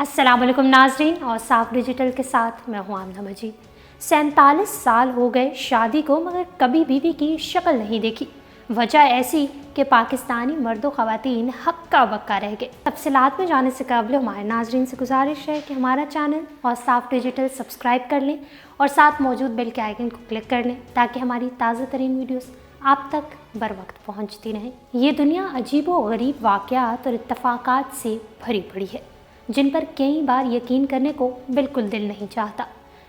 अस्सलाम वालेकुम नाजरीन और साफ डिजिटल के साथ मैं हूं आमना मजीद। 47 साल हो गए शादी को मगर कभी बीवी की शक्ल नहीं देखी। वजह ऐसी कि पाकिस्तानी मर्दों ख़वातीन हक्का बक्का रह गए। तफसीलात में जाने से कबल हमारे नाजरीन से गुजारिश है कि हमारा चैनल और साफ डिजिटल सब्सक्राइब कर लें और साथ मौजूद बेल के आइकन को क्लिक कर लें ताकि हमारी ताज़ा तरीन वीडियोस आप तक बर वक्त पहुँचती रहें। ये दुनिया अजीब व गरीब वाक़यात और इत्तफ़ाक़ात से भरी पड़ी है जिन पर कई बार यकीन करने को बिल्कुल दिल नहीं चाहता।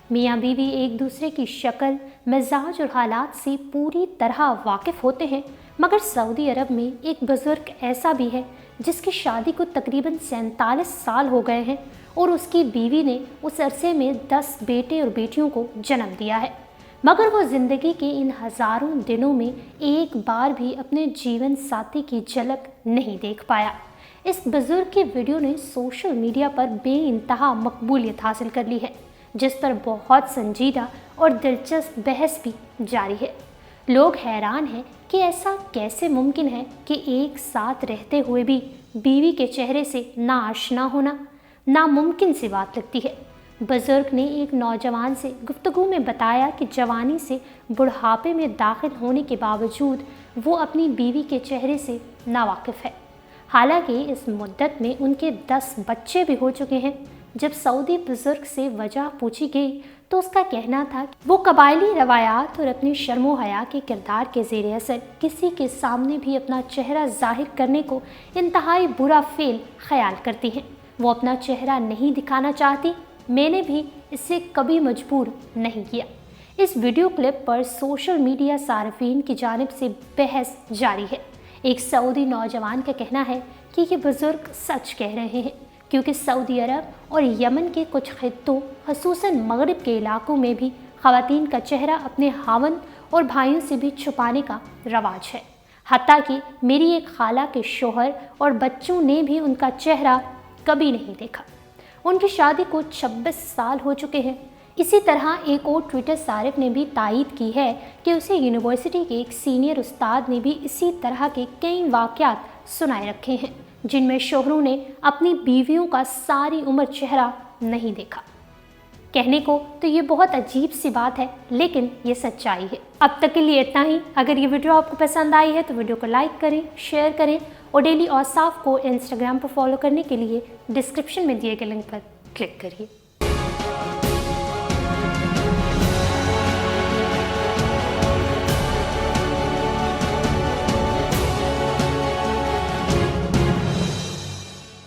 मियाँ बीवी एक दूसरे की शक्ल, मिजाज और हालात से पूरी तरह वाकिफ़ होते हैं, मगर सऊदी अरब में एक बुज़ुर्ग ऐसा भी है जिसकी शादी को तकरीबन 47 साल हो गए हैं और उसकी बीवी ने उस अरसे में 10 बेटे और बेटियों को जन्म दिया है, मगर वो ज़िंदगी के इन हज़ारों दिनों में एक बार भी अपने जीवन साथी की झलक नहीं देख पाया। इस बुजुर्ग की वीडियो ने सोशल मीडिया पर बेइंतहा मकबूलियत हासिल कर ली है, जिस पर बहुत संजीदा और दिलचस्प बहस भी जारी है। लोग हैरान हैं कि ऐसा कैसे मुमकिन है कि एक साथ रहते हुए भी बीवी के चेहरे से ना आशना होना नामुमकिन सी बात लगती है। बुजुर्ग ने एक नौजवान से गुफ्तगू में बताया कि जवानी से बुढ़ापे में दाखिल होने के बावजूद वो अपनी बीवी के चेहरे से नावाकिफ़ है। हालांकि इस मुद्दत में उनके 10 बच्चे भी हो चुके हैं। जब सऊदी बुजुर्ग से वजह पूछी गई तो उसका कहना था कि वो कबायली रवायात और अपनी शर्मो हया के किरदार के ज़ेर असर किसी के सामने भी अपना चेहरा जाहिर करने को इंतहाई बुरा फेल ख्याल करती हैं। वो अपना चेहरा नहीं दिखाना चाहती। मैंने भी इसे कभी मजबूर नहीं किया। इस वीडियो क्लिप पर सोशल मीडिया सार्फिन की जानिब से बहस जारी है। एक सऊदी नौजवान का कहना है कि ये बुज़ुर्ग सच कह रहे हैं, क्योंकि सऊदी अरब और यमन के कुछ खित्तों ख़ुसूसन मगरिब के इलाकों में भी ख़वातीन का चेहरा अपने हावंद और भाइयों से भी छुपाने का रवाज है। हत्ता कि मेरी एक खाला के शोहर और बच्चों ने भी उनका चेहरा कभी नहीं देखा। उनकी शादी को 26 साल हो चुके हैं। इसी तरह एक और ट्विटर सारिफ ने भी तायीद की है कि उसे यूनिवर्सिटी के एक सीनियर उस्ताद ने भी इसी तरह के कई वाक़यात सुनाए रखे हैं जिनमें शोहरों ने अपनी बीवियों का सारी उम्र चेहरा नहीं देखा। कहने को तो ये बहुत अजीब सी बात है, लेकिन ये सच्चाई है। अब तक के लिए इतना ही। अगर ये वीडियो आपको पसंद आई है तो वीडियो को लाइक करें, शेयर करें और डेली औसाफ को इंस्टाग्राम पर फॉलो करने के लिए डिस्क्रिप्शन में दिए गए लिंक पर क्लिक करिए।